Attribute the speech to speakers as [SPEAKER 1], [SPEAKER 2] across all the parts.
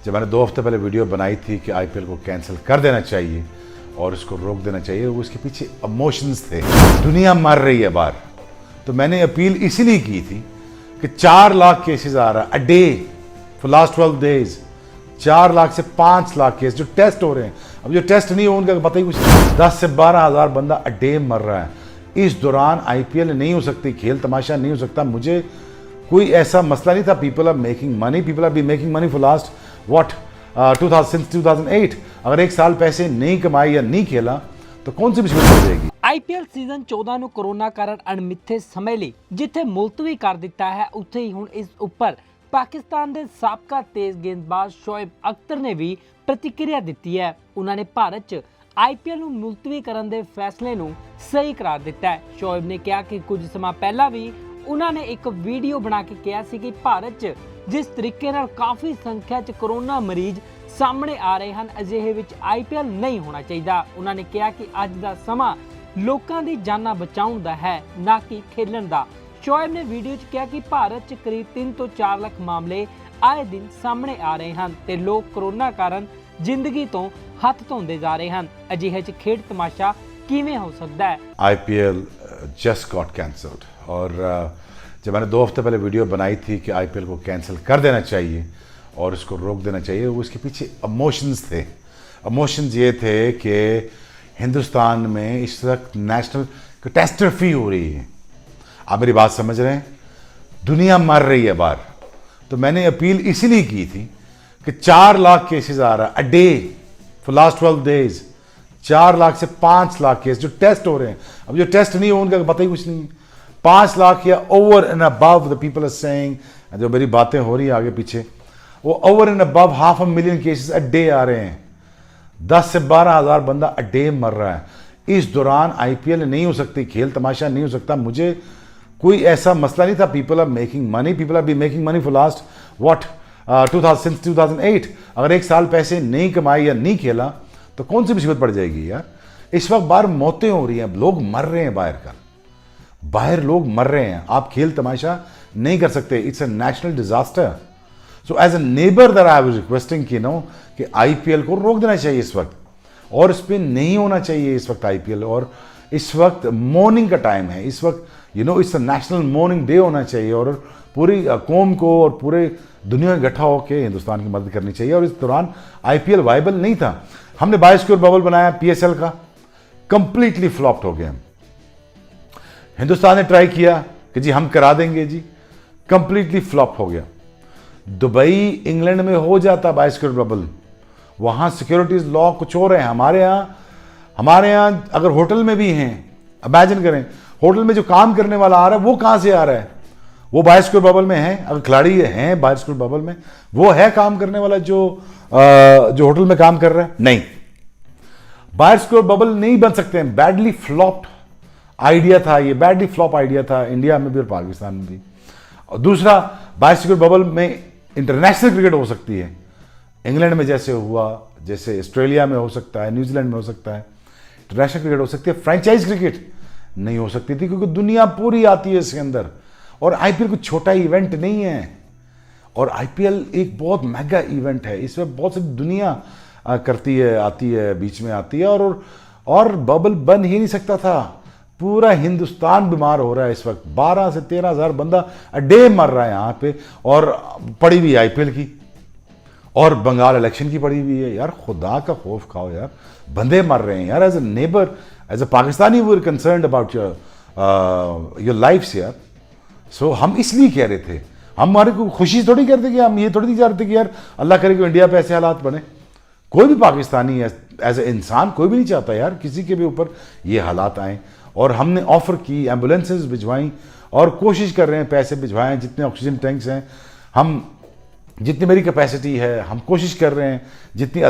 [SPEAKER 1] जब मैंने 2 हफ्ते पहले वीडियो बनाई थी कि आईपीएल को कैंसिल कर देना चाहिए और इसको रोक देना चाहिए, उसके पीछे इमोशंस थे। दुनिया मर रही है बाहर, तो मैंने अपील इसीलिए की थी कि 4 लाख केसेस आ रहा है a day for last 12 days. 4 lakh से 5 लाख केस जो टेस्ट हो रहे हैं। अब जो टेस्ट नहीं हो उनका पता ही कुछ नहीं। 10 से 12 हज़ार बंदा अ डे मर रहा है। इस दौरान आईपीएल नहीं हो सकती, खेल तमाशा नहीं हो सकता। मुझे कोई ऐसा मसला नहीं था। People are making money, people are be making money for last what 2008। अगर 1 साल पैसे नहीं कमाए या नहीं खेला तो कौन सी मुश्किल हो जाएगी।
[SPEAKER 2] ਆਈਪੀਐਲ ਸੀਜ਼ਨ 14 ਨੂੰ ਕੋਰੋਨਾ ਕਾਰਨ ਅਣਮਿੱਥੇ ਸਮੇਂ ਲਈ ਜਿੱਥੇ ਮੁਲਤਵੀ ਕਰ ਦਿੱਤਾ ਹੈ, ਉੱਥੇ ਹੀ ਹੁਣ ਇਸ ਉੱਪਰ ਪਾਕਿਸਤਾਨ ਦੇ ਸਾਬਕਾ ਤੇਜ਼ ਗੇਂਦਬਾਜ਼ ਸ਼ੋਇਬ ਅਖਤਰ ਨੇ ਵੀ ਪ੍ਰਤੀਕਿਰਿਆ ਦਿੱਤੀ ਹੈ। ਉਹਨਾਂ ਨੇ ਭਾਰਤ 'ਚ ਆਈਪੀਐਲ ਨੂੰ ਮੁਲਤਵੀ ਕਰਨ ਦੇ ਫੈਸਲੇ ਨੂੰ ਸਹੀ ਕਰਾਰ ਦਿੱਤਾ ਹੈ। ਸ਼ੋਇਬ ਨੇ ਕਿਹਾ ਕਿ ਕੁਝ ਸਮਾਂ ਪਹਿਲਾਂ ਵੀ ਉਹਨਾਂ ਨੇ ਇੱਕ ਵੀਡੀਓ ਬਣਾ ਕੇ ਕਿਹਾ ਸੀ ਕਿ ਭਾਰਤ 'ਚ ਜਿਸ ਤਰੀਕੇ ਨਾਲ ਕਾਫੀ ਸੰਖਿਆ 'ਚ ਕੋਰੋਨਾ ਮਰੀਜ਼ ਸਾਹਮਣੇ ਆ ਰਹੇ ਹਨ, ਅਜਿਹੇ ਵਿੱਚ ਆਈਪੀਐਲ ਨਹੀਂ ਹੋਣਾ ਚਾਹੀਦਾ। ਉਹਨਾਂ ਨੇ ਕਿਹਾ ਕਿ ਅੱਜ ਦਾ ਸਮਾਂ ਲੋਕਾਂ ਦੀ ਜਾਨਾਂ ਬਚਾਉਣ ਦਾ ਹੈ, ਨਾ ਕਿ ਖੇਲਣ ਦਾ। ਸ਼ੋਇਬ ਨੇ ਵੀਡੀਓ 'ਚ ਕਿਹਾ ਕਿ ਭਾਰਤ 'ਚ ਕਰੀਬ 3 ਤੋਂ 4 ਲੱਖ ਮਾਮਲੇ ਆਏ ਦਿਨ ਸਾਹਮਣੇ ਆ ਰਹੇ ਹਨ ਤੇ ਲੋਕ ਕੋਰੋਨਾ ਕਾਰਨ ਜ਼ਿੰਦਗੀ ਤੋਂ ਹੱਥ ਧੋਂਦੇ ਜਾ ਰਹੇ ਹਨ। ਅਜਿਹੇ 'ਚ ਖੇਡ ਤਮਾਸ਼ਾ ਕਿਵੇਂ ਹੋ ਸਕਦਾ ਹੈ।
[SPEAKER 1] आईपीएल जस्ट गॉट कैंसल्ड और जब मैंने 2 हफ्ते पहले वीडियो बनाई थी कि आईपीएल को कैंसिल कर देना चाहिए और इसको रोक देना चाहिए, उसके पीछे इमोशंस थे। इमोशंस ये थे कि हिंदुस्तान में इस वक्त नेशनल कैटास्ट्रॉफी हो रही है। आप मेरी बात समझ रहे हैं? दुनिया मर रही है बाहर, तो मैंने अपील इसीलिए की थी कि 4 लाख केसेस आ रहा है a day for last 12 days. 4 lakh से 5 लाख केस जो टेस्ट हो रहे हैं। अब जो टेस्ट नहीं हो उनका पता ही कुछ नहीं है। 5 लाख या over and above the people are saying, जो मेरी बातें हो रही है आगे पीछे, वो over and above 500,000 cases a day आ रहे हैं। 10 से 12 हज़ार बंदा अ डे मर रहा है। इस दौरान आईपीएल नहीं हो सकती, खेल तमाशा नहीं हो सकता। मुझे कोई ऐसा मसला नहीं था। People are making money, people are be making money for last what 2008। अगर 1 साल पैसे नहीं कमाए या नहीं खेला तो कौन सी मुसीबत पड़ जाएगी यार। इस वक्त बाहर मौतें हो रही हैं, लोग मर रहे हैं बाहर लोग मर रहे हैं। आप खेल तमाशा नहीं कर सकते। It's a national disaster. So as a neighbour that I was requesting कि आईपीएल को रोक देना चाहिए इस वक्त, और इस पर नहीं होना चाहिए इस वक्त आईपीएल। और इस वक्त मॉर्निंग का टाइम है, इस वक्त it's a national morning day होना चाहिए और पूरी कौम को और पूरे दुनिया में इकट्ठा होकर हिंदुस्तान की मदद करनी चाहिए। और इस दौरान आईपीएल वायबल नहीं था। हमने 22 करोड़ बबल बनाया पीएसएल का, कंप्लीटली फ्लॉप्ड हो गया। हिंदुस्तान ने ट्राई किया कि जी हम करा देंगे, जी कंप्लीटली फ्लॉप हो गया। दुबई इंग्लैंड में हो जाता 22 करोड़ बबल, वहाँ सिक्योरिटीज लॉ कुछ और है। हमारे यहाँ अगर होटल में भी हैं, इमेजिन करें होटल में जो काम करने वाला आ रहा है वो कहाँ से आ रहा है? वो 22 करोड़ बबल में है। अगर खिलाड़ी हैं 22 करोड़ बबल में, वो है काम करने वाला जो होटल में काम कर रहा है? नहीं। 22 करोड़ बबल नहीं बन सकते हैं। बैडली फ्लॉप्ड आइडिया था ये, बैडली फ्लॉप आइडिया था इंडिया में भी और पाकिस्तान में भी। और दूसरा, 22 करोड़ बबल में इंटरनेशनल क्रिकेट हो सकती है। इंग्लैंड में जैसे हुआ, जैसे ऑस्ट्रेलिया में हो सकता है, न्यूजीलैंड में हो सकता है, इंटरनेशनल क्रिकेट हो सकती है। फ्रेंचाइज क्रिकेट नहीं हो सकती थी क्योंकि दुनिया पूरी आती है इसके अंदर। और आईपीएल कोई छोटा इवेंट नहीं है, और आईपीएल एक बहुत मेगा इवेंट है। इसमें बहुत सी दुनिया करती है, आती है, बीच में आती है। और बबल बन ही नहीं सकता था। पूरा हिंदुस्तान बीमार हो रहा है इस वक्त। 12 से 13 हज़ार बंदा अ डे मर रहा है यहाँ पे, और पड़ी हुई आईपीएल की और बंगाल इलेक्शन की पड़ी हुई है। यार खुदा का खौफ खाओ यार, बंदे मर रहे हैं यार। As a neighbour, as a Pakistani we are concerned about your lifes यार। सो हम इसलिए कह रहे थे, हमारे को खुशी थोड़ी करते कि हम ये थोड़ी नहीं चाह रहे थे कि यार अल्लाह करे कि इंडिया पे ऐसे हालात बने। कोई भी पाकिस्तानी एज ए इंसान कोई भी नहीं चाहता यार किसी के भी ऊपर ये हालात आए। और हमने ऑफर की, एम्बुलेंसेज भिजवाई और कोशिश कर रहे हैं पैसे भिजवाएं। जितने ऑक्सीजन टैंक्स हैं, हम जितनी मेरी कैपेसिटी है हम कोशिश कर रहे हैं जितनी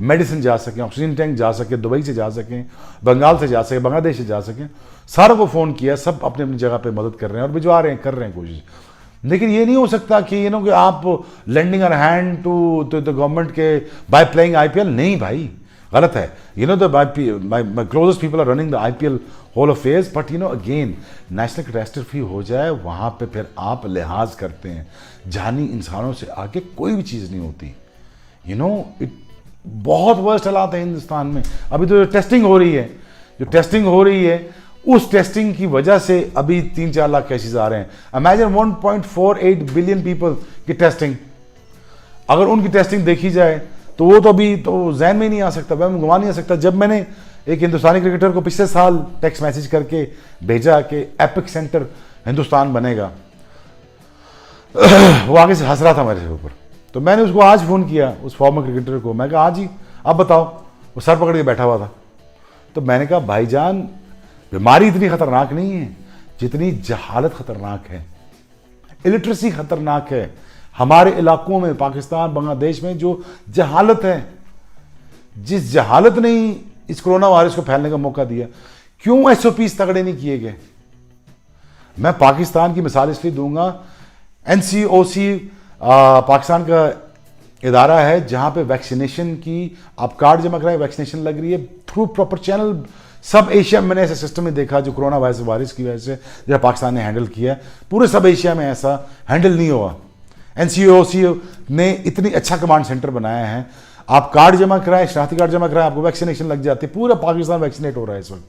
[SPEAKER 1] मेडिसिन जा सकें, ऑक्सीजन टैंक जा सके, दुबई से जा सकें, बंगाल से जा सके, बांग्लादेश से जा सकें। सारों को फ़ोन किया, सब अपनी अपनी जगह पे मदद कर रहे हैं और भिजवा रहे हैं, कर रहे हैं कोशिश। लेकिन ये नहीं हो सकता कि कि आप lending our hand to the government के बाय प्लेइंग आईपीएल। नहीं भाई, गलत है. You know, my closest people are running the IPL whole affairs, but you know, again, national catastrophe हो जाए वहाँ पे फिर आप लिहाज करते हैं. जानी इंसानों से आगे कोई भी चीज़ नहीं होती. You know, बहुत वर्स्ट हालात है हिंदुस्तान में. अभी तो टेस्टिंग हो रही है, जो टेस्टिंग हो रही है उस टेस्टिंग की वजह से अभी 3-4 लाख केसेस आ रहे हैं. इमेजिन 1.48 बिलियन पीपल की टेस्टिंग. अगर उनकी टेस्टिंग देखी जाए तो वो तो अभी तो जहन में ही नहीं आ सकता, मैं घुमा नहीं आ सकता. जब मैंने एक हिंदुस्तानी क्रिकेटर को पिछले साल टेक्स्ट मैसेज करके भेजा कि एपिक सेंटर हिंदुस्तान बनेगा, वो आगे से हंस रहा था मेरे ऊपर. तो मैंने उसको आज फ़ोन किया, उस फॉर्मर क्रिकेटर को. मैं कहा हाँ जी अब बताओ. वो सर पकड़ के बैठा हुआ था. तो मैंने कहा भाईजान, बीमारी इतनी खतरनाक नहीं है जितनी जहालत खतरनाक है, इलिटरेसी खतरनाक है. हमारे इलाकों में, पाकिस्तान, बांग्लादेश में जो जहालत है, जिस जहालत ने ही इस कोरोना वायरस को फैलने का मौका दिया, क्यों एसओपीज तगड़े नहीं किए गए? मैं पाकिस्तान की मिसाल इसलिए दूंगा, एनसीओसी पाकिस्तान का इदारा है जहां पे वैक्सीनेशन की आप कार्ड जमा कराएं, वैक्सीनेशन लग रही है थ्रू प्रॉपर चैनल. सब एशिया में मैंने ऐसा सिस्टम में देखा जो कोरोना वायरस की वजह से जब पाकिस्तान ने हैंडल किया है, पूरे सब एशिया में ऐसा हैंडल नहीं हुआ. एनसीओसी ने इतनी अच्छा कमांड सेंटर बनाया है. आप कार्ड जमा कराएं, शनाख्ती कार्ड जमा कराएं, आपको वैक्सीनेशन लग जाती है. पूरा पाकिस्तान वैक्सीनेट हो रहा है इस वक्त.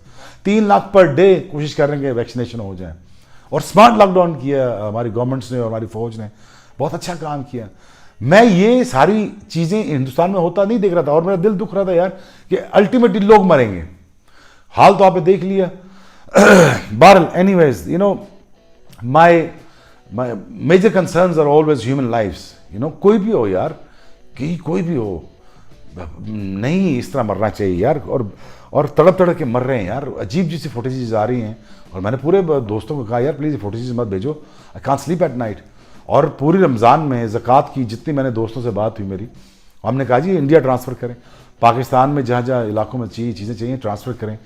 [SPEAKER 1] 3 लाख पर डे कोशिश कर रहे हैं कि वैक्सीनेशन हो जाए. और स्मार्ट लॉकडाउन किया हमारी गवर्नमेंट्स ने और हमारी फौज ने, बहुत अच्छा काम किया. मैं ये सारी चीज़ें हिंदुस्तान में होता नहीं देख रहा था और मेरा दिल दुख रहा था यार कि अल्टीमेटली लोग मरेंगे. हाल तो आपने देख लिया. बहरहाल anyways, you know, my major concerns are always human lifes. You know, कोई भी हो यार, कि कोई भी हो, नहीं इस तरह मरना चाहिए यार. और तड़प तड़प के मर रहे हैं यार. अजीब जी सी फुटेजेस आ रही हैं और मैंने पूरे दोस्तों को कहा यार प्लीज़ ये फुटेजेस मत भेजो, I can't sleep at night. और पूरी रमज़ान में ज़कात की जितनी मैंने दोस्तों से बात हुई मेरी, हमने कहा जी इंडिया ट्रांसफ़र करें, पाकिस्तान में जहाँ जहाँ इलाकों में चीज़ें चाहिए ट्रांसफ़र करें,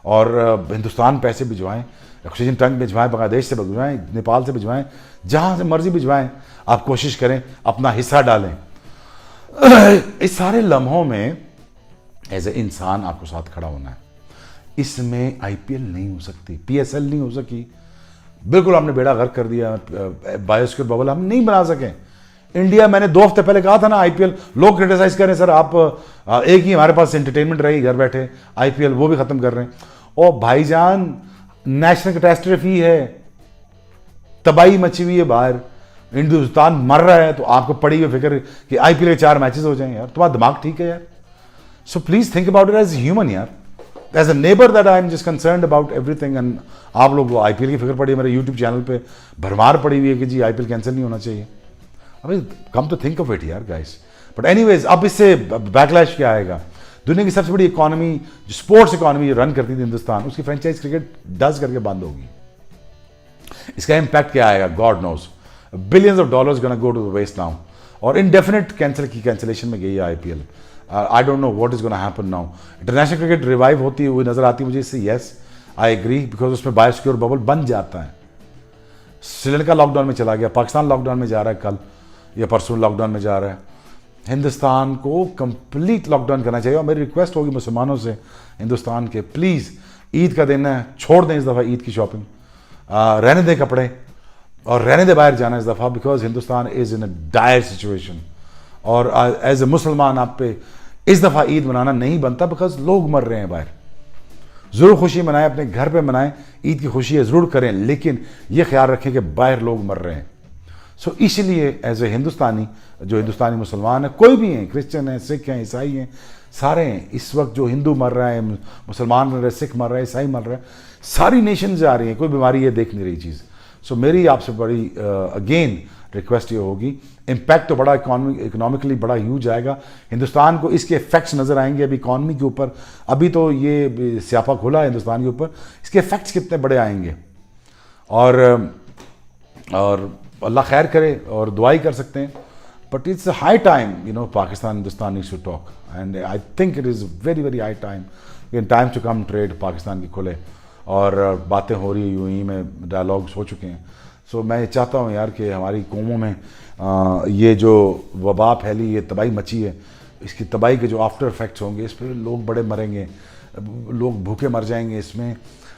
[SPEAKER 1] और हिंदुस्तान पैसे भिजवाएं, ऑक्सीजन टैंक भिजवाएं, बांग्लादेश से भिजवाएं, नेपाल से भिजवाएं, जहाँ से मर्जी भिजवाएं. आप कोशिश करें, अपना हिस्सा डालें. इस सारे लम्हों में एज ए इंसान आपको साथ खड़ा होना है. इसमें आईपीएल नहीं हो सकती, पीएसएल नहीं हो सकी. बिल्कुल हमने बेड़ा गर्क कर दिया. बायोस्फीयर बबल हम नहीं बना सके. इंडिया, मैंने 2 हफ्ते पहले कहा था ना, आईपीएल लोग क्रिटिसाइज कर रहे हैं सर आप एक ही हमारे पास एंटरटेनमेंट रहेगी घर बैठे, आईपीएल वो भी खत्म कर रहे हैं. और भाईजान नेशनल कैटेस्ट्रॉफी है, तबाही मची हुई है बाहर, हिंदुस्तान मर रहा है, तो आपको पड़ी हुई फिक्र कि आईपीएल के 4 मैचेस हो जाएं. यार तुम्हारा दिमाग ठीक है यार? So please think about it as human यार. As a neighbour that I am just concerned about everything. And आप लोग आईपीएल की फिक्र पड़ी है, मेरे यूट्यूब चैनल पे भरमार पड़ी हुई है कि जी आईपीएल कैंसिल नहीं होना चाहिए. अभी come to think of it यार गाइस. बट एनीवेज, अब इससे बैकलैश क्या आएगा? दुनिया की सबसे बड़ी इकोनॉमी, जो स्पोर्ट्स इकोनॉमी रन करती थी हिंदुस्तान, उसकी फ्रेंचाइज क्रिकेट डज करके बंद होगी. इसका इम्पैक्ट क्या आएगा? God knows. Billions of dollars gonna go to the waste now. और इनडेफिनेट कैंसिलेशन में गई है IPL. I don't know what is gonna happen now. International cricket revive होती हुई नजर आती है मुझे इससे. येस, आई एग्री, बिकॉज उसमें बायोसिक्योर बबल बन जाता है. श्रीलंका लॉकडाउन में चला गया, पाकिस्तान लॉकडाउन में जा रहा है, कल या परसों लॉकडाउन में जा रहा है. हिंदुस्तान को कंप्लीट लॉकडाउन करना चाहिए. और मेरी रिक्वेस्ट होगी मुसलमानों से हिंदुस्तान के, प्लीज़ ईद का दिन है, छोड़ दें इस दफ़ा ईद की शॉपिंग, रहने दें कपड़े और रहने दें बाहर जाना इस दफ़ा, because Hindustan is in a dire situation. और एज ए मुसलमान आप पे इस दफ़ा ईद मनाना नहीं बनता, बिकॉज लोग मर रहे हैं बाहर. ज़रूर खुशी मनाएं, अपने घर पे मनाएं, ईद की खुशी है ज़रूर करें, लेकिन ये ख्याल रखें कि बाहर लोग मर रहे हैं. सो इसलिए एज ए हिंदुस्तानी, जो हिंदुस्तानी मुसलमान है, कोई भी हैं, क्रिश्चियन हैं, सिख हैं, ईसाई हैं, सारे हैं. इस वक्त जो हिंदू मर रहा है, मुसलमान मर रहे हैं, सिख मर रहे हैं, ईसाई मर रहे हैं, सारी नेशन जा रही हैं, कोई बीमारी ये देख नहीं रही चीज़. सो मेरी आपसे बड़ी अगेन रिक्वेस्ट ये होगी, इम्पैक्ट तो बड़ा इकोनॉमिकली बड़ा ह्यूज आएगा. हिंदुस्तान को इसके इफेक्ट्स नज़र आएंगे अभी इकॉनमी के ऊपर. अभी तो ये स्यापा खुला है हिंदुस्तान के ऊपर, इसके इफेक्ट्स कितने बड़े आएंगे. और अल्लाह खैर करे और दुआई कर सकते हैं. But it's high time, you know, Pakistan Hindustan needs to talk. And I think it is very very high time, in time to come trade Pakistan की खुले. और बातें हो रही है, यूं ही में डायलॉग्स हो चुके हैं. सो मैं चाहता हूँ यार कि हमारी कौमों में ये जो वबा फैली, ये तबाही मची है, اس کی تباہی کے جو آفٹر افیکٹس ہوں گے اس پہ لوگ بڑے مریں گے, لوگ بھوکے مر جائیں گے, اس میں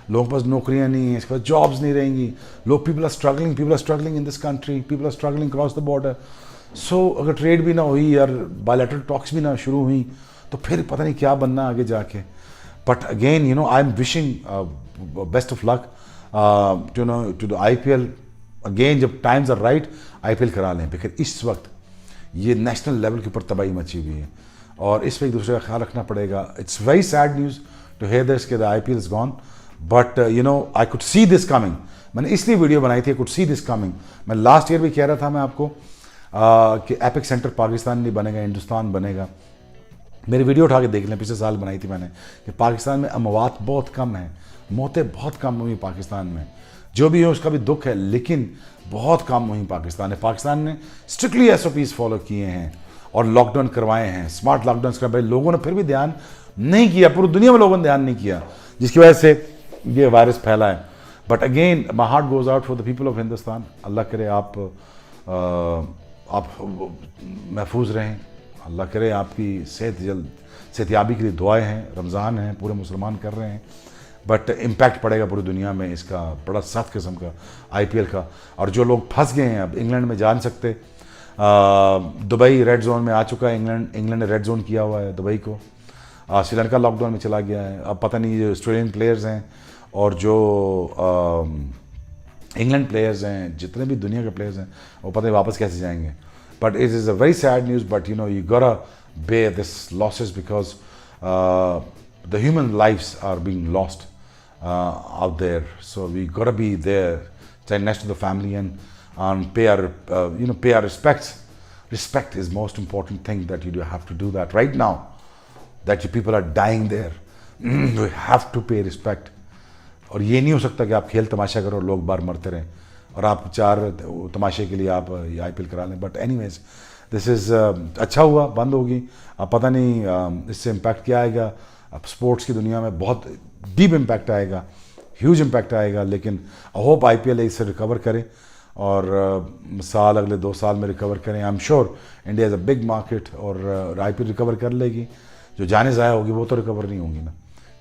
[SPEAKER 1] لوگوں کے پاس نوکریاں نہیں ہیں, اس کے پاس جابس نہیں رہیں گی, لوگ people are struggling in this country, people are struggling cross the border. So اگر ٹریڈ بھی نہ ہوئی اور بائیلیٹرل ٹاکس بھی نہ شروع ہوئیں تو پھر پتہ نہیں کیا بننا آگے جا کے. But again I'm wishing best of luck to the IPL. Again جب ٹائمز آر رائٹ IPL کرا لیں, پھر اس وقت یہ نیشنل لیول کے اوپر تباہی مچی ہوئی ہے اور اس پہ ایک دوسرے کا خیال رکھنا پڑے گا. It's very sad news to hear this کہ the IPL is gone, but I could see this coming. میں نے اس لیے ویڈیو بنائی تھی, I could see this coming. میں لاسٹ ایئر بھی کہہ رہا تھا میں آپ کو کہ ایپک سینٹر پاکستان نہیں بنے گا, ہندوستان بنے گا. میری ویڈیو اٹھا کے دیکھ لیں, پچھلے سال بنائی تھی میں نے کہ پاکستان میں اموات بہت کم ہیں, موتیں بہت کم ہوئی پاکستان میں. جو بھی ہو اس کا بھی دکھ ہے, لیکن بہت کم ہوئی پاکستان نے. پاکستان نے اسٹرکٹلی SOPs فالو کیے ہیں اور لاک ڈاؤن کروائے ہیں, اسمارٹ لاک ڈاؤن کروائے. لوگوں نے پھر بھی دھیان نہیں کیا, پوری دنیا میں لوگوں نے دھیان نہیں کیا, جس کی وجہ سے یہ وائرس پھیلا ہے. But again my heart goes out for the people of Hindustan. اللہ کرے آپ محفوظ رہیں, اللہ کرے آپ کی صحت یابی کے لیے دعائیں ہیں. رمضان ہیں, پورے مسلمان کر رہے ہیں, بٹ امپیکٹ پڑے گا پوری دنیا میں اس کا بڑا سخت قسم کا IPL کا. اور جو لوگ پھنس گئے ہیں اب انگلینڈ میں جا نہیں سکتے, دبئی ریڈ زون میں آ چکا ہے, انگلینڈ نے ریڈ زون کیا ہوا ہے دبئی کو. سری لنکا لاک ڈاؤن میں چلا گیا ہے. اب پتہ نہیں جو آسٹریلین پلیئرز ہیں اور جو انگلینڈ پلیئرز ہیں, جتنے بھی دنیا کے پلیئرز ہیں, وہ پتہ نہیں واپس کیسے جائیں گے. But it is a very sad news, but you gotta bear this losses because the human lives are being lost out there. So we gotta be there, stand next to the family and pay our respects. Respect is most important thing that you do have to do that right now. That you people are dying there. We have to pay respect. اور یہ نہیں ہو سکتا کہ آپ کھیل تماشا کرو اور لوگ بار مرتے رہیں اور آپ 4 تماشے کے لیے آپ یہ IPL کرا لیں. بٹ اینی ویز دس از اچھا ہوا بند ہوگی. اب پتہ نہیں اس سے امپیکٹ کیا آئے گا. اب اسپورٹس کی دنیا میں بہت ڈیپ امپیکٹ آئے گا, ہیوج امپیکٹ آئے گا. لیکن آئی ہوپ IPL اس سے ریکور کرے اور اگلے 2 سال میں ریکور کریں. I am sure India is a big market اور IPL ریکور کر لے گی. جو جانیں ضائع ہوگی وہ تو ریکور نہیں ہوں گی نا.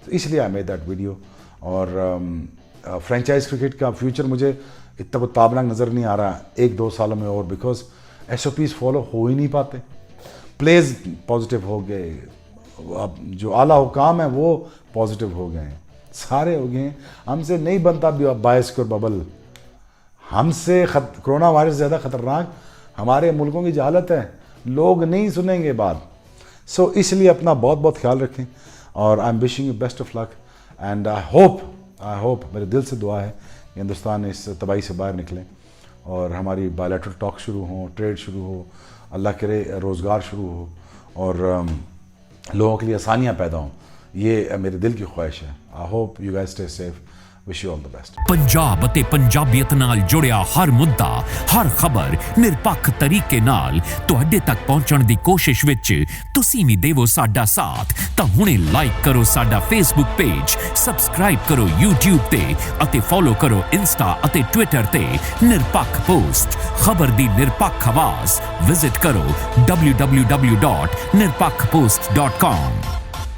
[SPEAKER 1] تو اس لیے آئی میڈ دیٹ ویڈیو. اور فرینچائز کرکٹ کا فیوچر مجھے اتنا تابناک نظر نہیں آ رہا 1-2 سالوں میں, اور بیکاز SOPs فالو ہو ہی نہیں پاتے. پلیز پازیٹیو ہو گئے, اب جو اعلیٰ حکام ہیں وہ پازیٹیو ہو گئے ہیں, سارے ہو گئے ہیں. ہم سے نہیں بنتا بایوسکیور ببل. ہم سے کرونا وائرس زیادہ خطرناک ہمارے ملکوں کی جہالت ہے. لوگ نہیں سنیں گے بات. سو اس لیے اپنا بہت بہت خیال رکھیں اور I'm wishing you best of luck. And I hope میرے دل سے دعا ہے کہ ہندوستان اس تباہی سے باہر نکلیں اور ہماری بائیلیٹرل ٹاک شروع ہوں, ٹریڈ شروع ہو, اللہ کرے روزگار شروع ہو اور لوگوں کے لیے آسانیاں پیدا ہوں. یہ میرے دل کی خواہش ہے. I hope you guys stay safe. Wish you all the best.
[SPEAKER 3] Punjab ਅਤੇ ਪੰਜਾਬੀਅਤ ਨਾਲ ਜੁੜਿਆ ਹਰ ਮੁੱਦਾ, ਹਰ ਖਬਰ ਨਿਰਪੱਖ ਤਰੀਕੇ ਨਾਲ ਤੁਹਾਡੇ ਤੱਕ ਪਹੁੰਚਣ ਦੀ ਕੋਸ਼ਿਸ਼ ਵਿੱਚ ਤੁਸੀਂ ਵੀ ਦੇਵੋ ਸਾਡਾ ਸਾਥ. ਤਾਂ ਹੁਣੇ ਲਾਈਕ ਕਰੋ ਸਾਡਾ Facebook ਪੇਜ, ਸਬਸਕ੍ਰਾਈਬ ਕਰੋ YouTube ਤੇ ਅਤੇ ਫੋਲੋ ਕਰੋ Insta ਅਤੇ Twitter ਤੇ ਨਿਰਪੱਖ ਪੋਸਟ. ਖਬਰ ਦੀ ਨਿਰਪੱਖ ਆਵਾਜ਼ ਵਿਜ਼ਿਟ ਕਰੋ www.nirpakhpost.com.